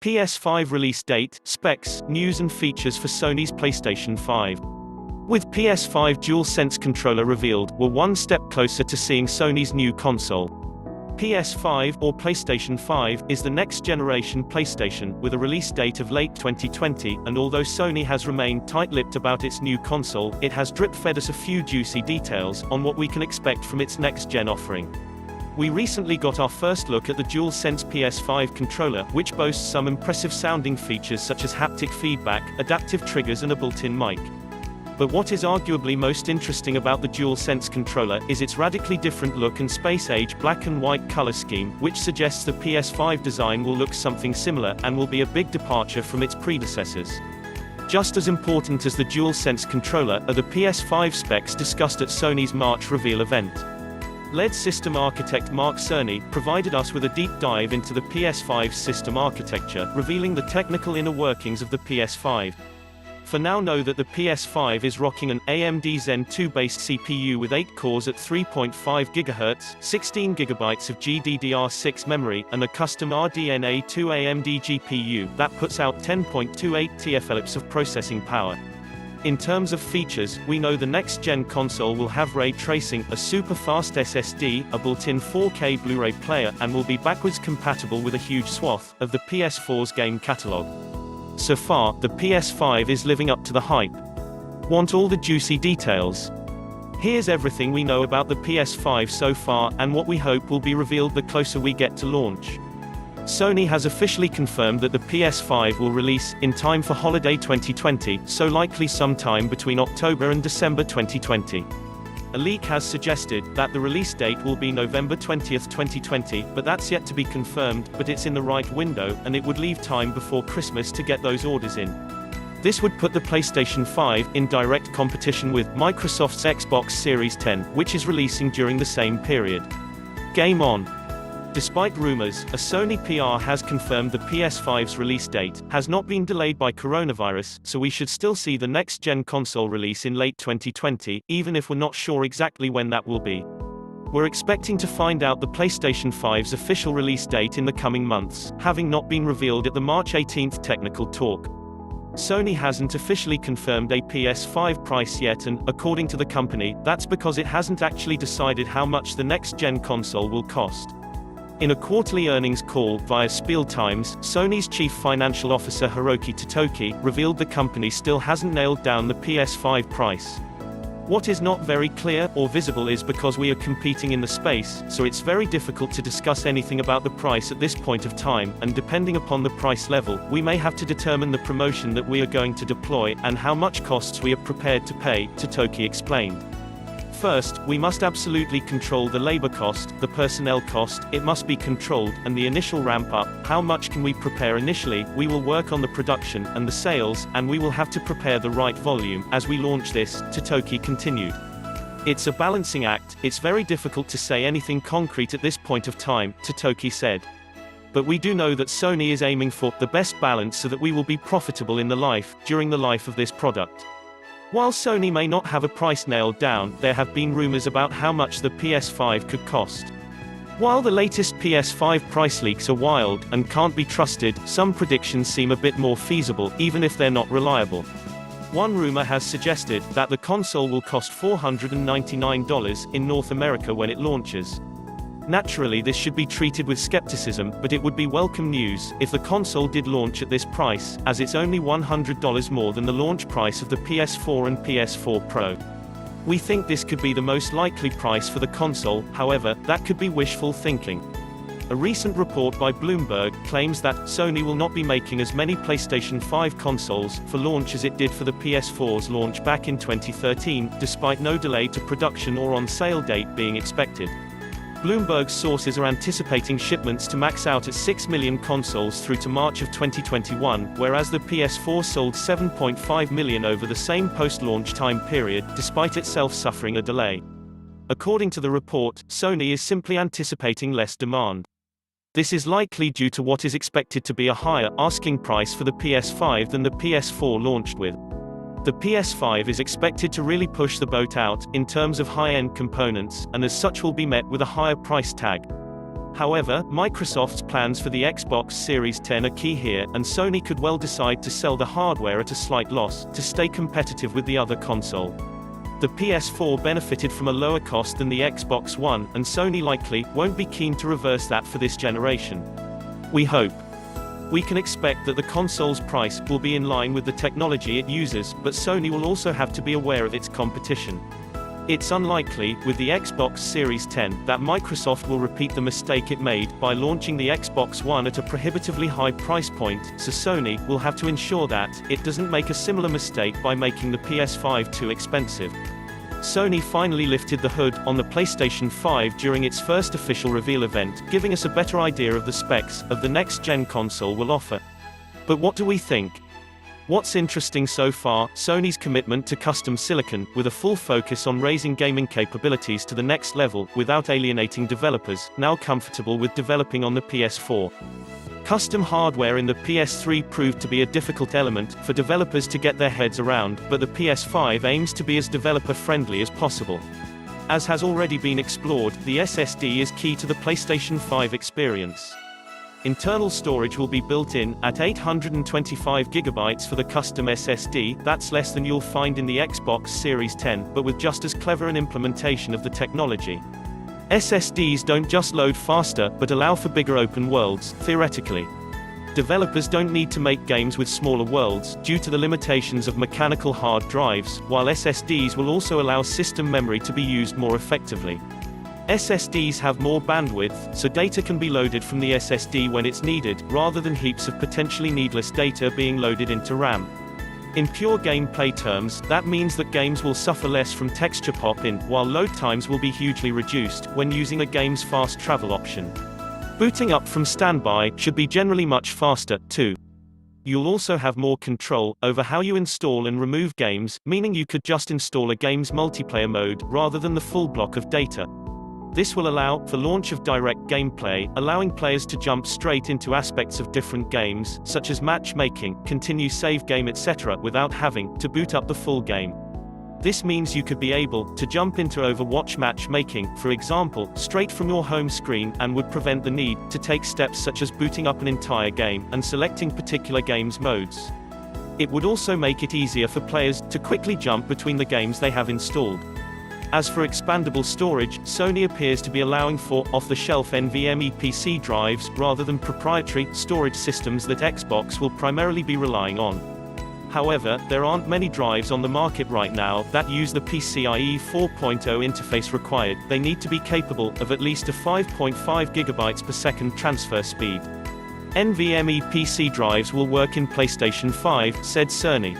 PS5 release date, specs, news and features for Sony's PlayStation 5. With PS5 DualSense controller revealed, we're one step closer to seeing Sony's new console. PS5, or PlayStation 5, is the next-generation PlayStation, with a release date of late 2020, and although Sony has remained tight-lipped about its new console, it has drip-fed us a few juicy details on what we can expect from its next-gen offering. We recently got our first look at the DualSense PS5 controller, which boasts some impressive-sounding features such as haptic feedback, adaptive triggers and a built-in mic. But what is arguably most interesting about the DualSense controller is its radically different look and space-age black and white color scheme, which suggests the PS5 design will look something similar, and will be a big departure from its predecessors. Just as important as the DualSense controller are the PS5 specs discussed at Sony's March reveal event. LED system architect Mark Cerny provided us with a deep dive into the PS5's system architecture, revealing the technical inner workings of the PS5. For now, know that the PS5 is rocking an AMD Zen 2-based CPU with 8 cores at 3.5 GHz, 16 GB of GDDR6 memory, and a custom RDNA 2 AMD GPU that puts out 10.28 TFLOPS of processing power. In terms of features, we know the next-gen console will have ray tracing, a super-fast SSD, a built-in 4K Blu-ray player, and will be backwards compatible with a huge swath of the PS4's game catalog. So far, the PS5 is living up to the hype. Want all the juicy details? Here's everything we know about the PS5 so far, and what we hope will be revealed the closer we get to launch. Sony has officially confirmed that the PS5 will release in time for holiday 2020, so likely sometime between October and December 2020. A leak has suggested that the release date will be November 20, 2020, but that's yet to be confirmed, but it's in the right window, and it would leave time before Christmas to get those orders in. This would put the PlayStation 5 in direct competition with Microsoft's Xbox Series X, which is releasing during the same period. Game on! Despite rumors, a Sony PR has confirmed the PS5's release date has not been delayed by coronavirus, so we should still see the next-gen console release in late 2020, even if we're not sure exactly when that will be. We're expecting to find out the PlayStation 5's official release date in the coming months, having not been revealed at the March 18th technical talk. Sony hasn't officially confirmed a PS5 price yet, and, according to the company, that's because it hasn't actually decided how much the next-gen console will cost. In a quarterly earnings call via Spiel Times, Sony's chief financial officer Hiroki Totoki revealed the company still hasn't nailed down the PS5 price. What is not very clear or visible is because we are competing in the space, so it's very difficult to discuss anything about the price at this point of time, and depending upon the price level, we may have to determine the promotion that we are going to deploy, and how much costs we are prepared to pay, Totoki explained. First, we must absolutely control the labor cost, the personnel cost, it must be controlled, and the initial ramp up. How much can we prepare initially? We will work on the production and the sales, and we will have to prepare the right volume as we launch this, Totoki continued. It's a balancing act, it's very difficult to say anything concrete at this point of time, Totoki said. But we do know that Sony is aiming for the best balance so that we will be profitable during the life of this product. While Sony may not have a price nailed down, there have been rumors about how much the PS5 could cost. While the latest PS5 price leaks are wild and can't be trusted, some predictions seem a bit more feasible, even if they're not reliable. One rumor has suggested that the console will cost $499 in North America when it launches. Naturally, this should be treated with skepticism, but it would be welcome news if the console did launch at this price, as it's only $100 more than the launch price of the PS4 and PS4 Pro. We think this could be the most likely price for the console, however, that could be wishful thinking. A recent report by Bloomberg claims that Sony will not be making as many PlayStation 5 consoles for launch as it did for the PS4's launch back in 2013, despite no delay to production or on-sale date being expected. Bloomberg's sources are anticipating shipments to max out at 6 million consoles through to March of 2021, whereas the PS4 sold 7.5 million over the same post-launch time period, despite itself suffering a delay. According to the report, Sony is simply anticipating less demand. This is likely due to what is expected to be a higher asking price for the PS5 than the PS4 launched with. The PS5 is expected to really push the boat out in terms of high-end components, and as such will be met with a higher price tag. However, Microsoft's plans for the Xbox Series X are key here, and Sony could well decide to sell the hardware at a slight loss, to stay competitive with the other console. The PS4 benefited from a lower cost than the Xbox One, and Sony likely won't be keen to reverse that for this generation. We hope. We can expect that the console's price will be in line with the technology it uses, but Sony will also have to be aware of its competition. It's unlikely, with the Xbox Series X, that Microsoft will repeat the mistake it made by launching the Xbox One at a prohibitively high price point, so Sony will have to ensure that it doesn't make a similar mistake by making the PS5 too expensive. Sony finally lifted the hood on the PlayStation 5 during its first official reveal event, giving us a better idea of the specs of the next-gen console will offer. But what do we think? What's interesting so far, Sony's commitment to custom silicon, with a full focus on raising gaming capabilities to the next level, without alienating developers, now comfortable with developing on the PS4. Custom hardware in the PS3 proved to be a difficult element for developers to get their heads around, but the PS5 aims to be as developer-friendly as possible. As has already been explored, the SSD is key to the PlayStation 5 experience. Internal storage will be built in, at 825 GB for the custom SSD, that's less than you'll find in the Xbox Series X, but with just as clever an implementation of the technology. SSDs don't just load faster, but allow for bigger open worlds, theoretically. Developers don't need to make games with smaller worlds, due to the limitations of mechanical hard drives, while SSDs will also allow system memory to be used more effectively. SSDs have more bandwidth, so data can be loaded from the SSD when it's needed, rather than heaps of potentially needless data being loaded into RAM. In pure gameplay terms, that means that games will suffer less from texture pop-in, while load times will be hugely reduced when using a game's fast travel option. Booting up from standby should be generally much faster, too. You'll also have more control over how you install and remove games, meaning you could just install a game's multiplayer mode, rather than the full block of data. This will allow for launch of direct gameplay, allowing players to jump straight into aspects of different games, such as matchmaking, continue save game etc., without having to boot up the full game. This means you could be able to jump into Overwatch matchmaking, for example, straight from your home screen, and would prevent the need to take steps such as booting up an entire game and selecting particular games modes. It would also make it easier for players to quickly jump between the games they have installed. As for expandable storage, Sony appears to be allowing for off-the-shelf NVMe PC drives, rather than proprietary storage systems that Xbox will primarily be relying on. However, there aren't many drives on the market right now that use the PCIe 4.0 interface required. They need to be capable of at least a 5.5 GB per second transfer speed. NVMe PC drives will work in PlayStation 5, said Sony.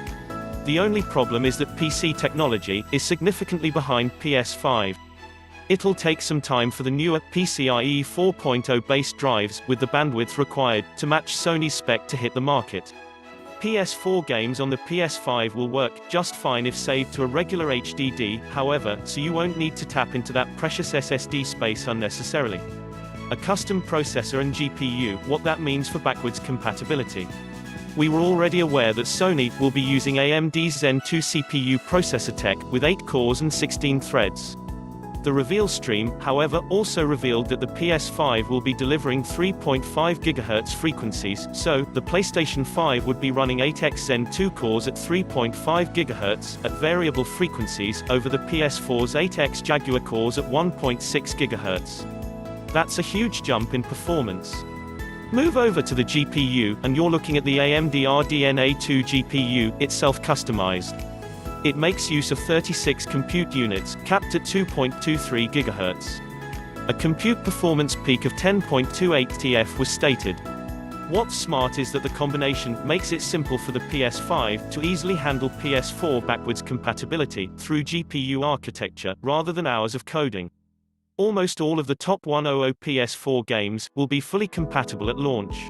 The only problem is that PC technology is significantly behind PS5. It'll take some time for the newer PCIe 4.0 based drives, with the bandwidth required to match Sony's spec, to hit the market. PS4 games on the PS5 will work just fine if saved to a regular HDD, however, so you won't need to tap into that precious SSD space unnecessarily. A custom processor and GPU, what that means for backwards compatibility. We were already aware that Sony will be using AMD's Zen 2 CPU processor tech, with 8 cores and 16 threads. The reveal stream, however, also revealed that the PS5 will be delivering 3.5 GHz frequencies, so the PlayStation 5 would be running 8x Zen 2 cores at 3.5 GHz, at variable frequencies, over the PS4's 8x Jaguar cores at 1.6 GHz. That's a huge jump in performance. Move over to the GPU, and you're looking at the AMD RDNA 2 GPU, itself customized. It makes use of 36 compute units, capped at 2.23 GHz. A compute performance peak of 10.28 TF was stated. What's smart is that the combination makes it simple for the PS5 to easily handle PS4 backwards compatibility through GPU architecture, rather than hours of coding. Almost all of the top 100 PS4 games will be fully compatible at launch.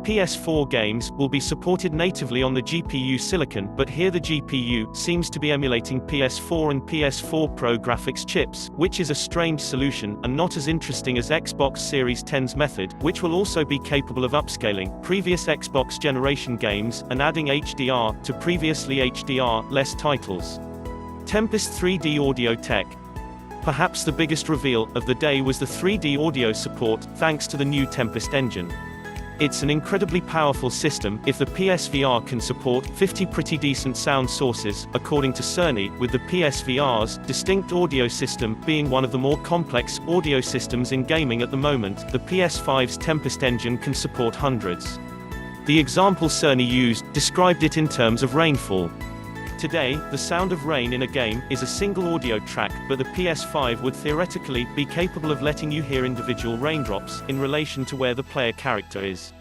PS4 games will be supported natively on the GPU silicon, but here the GPU seems to be emulating PS4 and PS4 Pro graphics chips, which is a strange solution, and not as interesting as Xbox Series X's method, which will also be capable of upscaling previous Xbox generation games, and adding HDR to previously HDR-less titles. Tempest 3D Audio Tech. Perhaps the biggest reveal of the day was the 3D audio support, thanks to the new Tempest engine. It's an incredibly powerful system. If the PSVR can support 50 pretty decent sound sources, according to Sony, with the PSVR's distinct audio system being one of the more complex audio systems in gaming at the moment, the PS5's Tempest engine can support hundreds. The example Sony used described it in terms of rainfall. Today, the sound of rain in a game is a single audio track, but the PS5 would theoretically be capable of letting you hear individual raindrops in relation to where the player character is.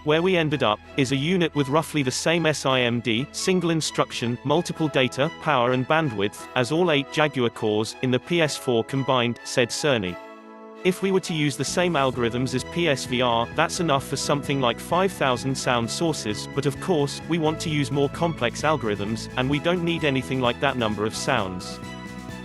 Where we ended up is a unit with roughly the same SIMD, single instruction, multiple data, power and bandwidth, as all 8 Jaguar cores in the PS4 combined, said Sony. If we were to use the same algorithms as PSVR, that's enough for something like 5,000 sound sources, but of course, we want to use more complex algorithms, and we don't need anything like that number of sounds.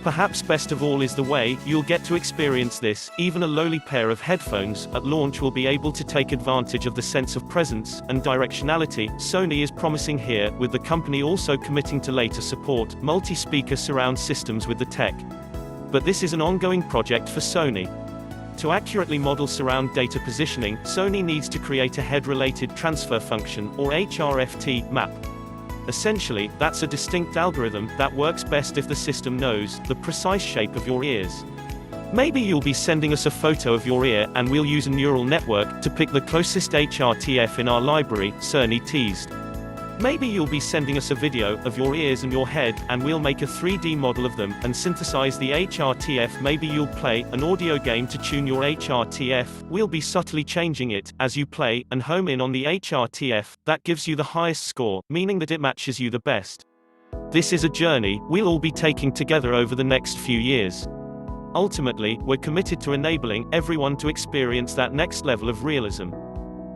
Perhaps best of all is the way you'll get to experience this. Even a lowly pair of headphones at launch will be able to take advantage of the sense of presence and directionality Sony is promising here, with the company also committing to later support multi-speaker surround systems with the tech. But this is an ongoing project for Sony. To accurately model surround data positioning, Sony needs to create a head-related transfer function, or HRFT, map. Essentially, that's a distinct algorithm that works best if the system knows the precise shape of your ears. Maybe you'll be sending us a photo of your ear, and we'll use a neural network to pick the closest HRTF in our library, Sony teased. Maybe you'll be sending us a video of your ears and your head, and we'll make a 3D model of them and synthesize the HRTF. Maybe you'll play an audio game to tune your HRTF. We'll be subtly changing it as you play, and home in on the HRTF. That gives you the highest score, meaning that it matches you the best. This is a journey we'll all be taking together over the next few years. Ultimately, we're committed to enabling everyone to experience that next level of realism.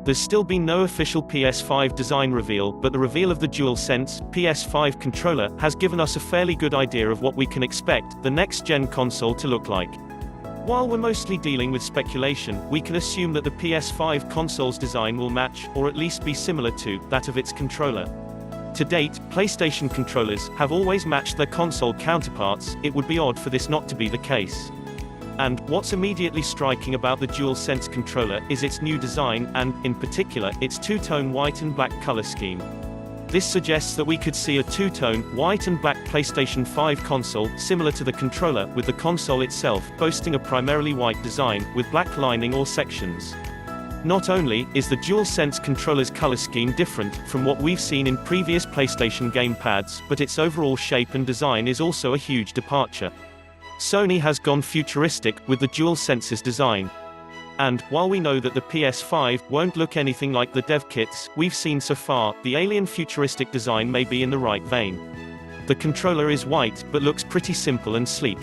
There's still been no official PS5 design reveal, but the reveal of the DualSense PS5 controller has given us a fairly good idea of what we can expect the next-gen console to look like. While we're mostly dealing with speculation, we can assume that the PS5 console's design will match, or at least be similar to, that of its controller. To date, PlayStation controllers have always matched their console counterparts. It would be odd for this not to be the case. And what's immediately striking about the DualSense controller is its new design, and, in particular, its two-tone white and black color scheme. This suggests that we could see a two-tone, white and black PlayStation 5 console, similar to the controller, with the console itself boasting a primarily white design, with black lining or sections. Not only is the DualSense controller's color scheme different from what we've seen in previous PlayStation gamepads, but its overall shape and design is also a huge departure. Sony has gone futuristic with the DualSense's design. And, while we know that the PS5 won't look anything like the dev kits we've seen so far, the alien futuristic design may be in the right vein. The controller is white, but looks pretty simple and sleek.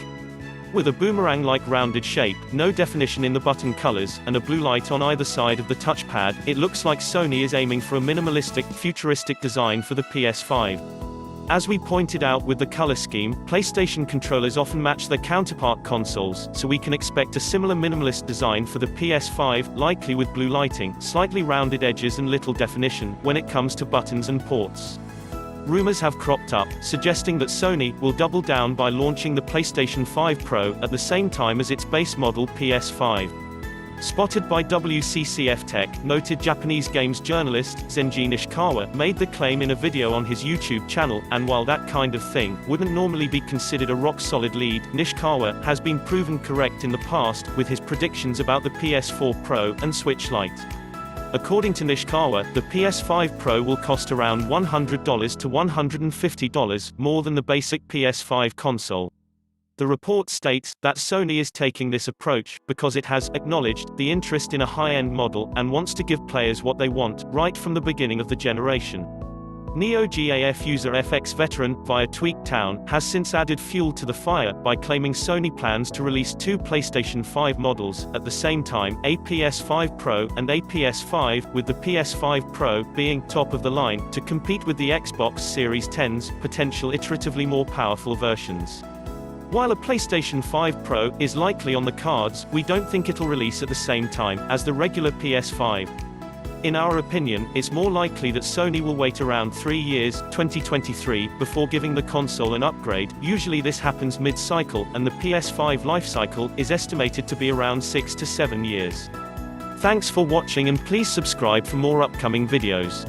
With a boomerang-like rounded shape, no definition in the button colors, and a blue light on either side of the touchpad, it looks like Sony is aiming for a minimalistic, futuristic design for the PS5. As we pointed out with the color scheme, PlayStation controllers often match their counterpart consoles, so we can expect a similar minimalist design for the PS5, likely with blue lighting, slightly rounded edges and little definition when it comes to buttons and ports. Rumors have cropped up, suggesting that Sony will double down by launching the PlayStation 5 Pro at the same time as its base model PS5. Spotted by WCCF Tech, noted Japanese games journalist, Zenji Nishikawa, made the claim in a video on his YouTube channel, and while that kind of thing wouldn't normally be considered a rock-solid lead, Nishikawa has been proven correct in the past, with his predictions about the PS4 Pro and Switch Lite. According to Nishikawa, the PS5 Pro will cost around $100 to $150 more than the basic PS5 console. The report states that Sony is taking this approach because it has acknowledged the interest in a high-end model and wants to give players what they want right from the beginning of the generation. NeoGAF user FX Veteran, via TweakTown, has since added fuel to the fire by claiming Sony plans to release 2 PlayStation 5 models at the same time, a PS5 Pro and a PS5, with the PS5 Pro being top of the line to compete with the Xbox Series X's potential iteratively more powerful versions. While a PlayStation 5 Pro is likely on the cards, we don't think it'll release at the same time as the regular PS5. In our opinion, it's more likely that Sony will wait around 3 years, 2023, before giving the console an upgrade. Usually this happens mid-cycle, and the PS5 lifecycle is estimated to be around 6 to 7 years. Thanks for watching, and please subscribe for more upcoming videos.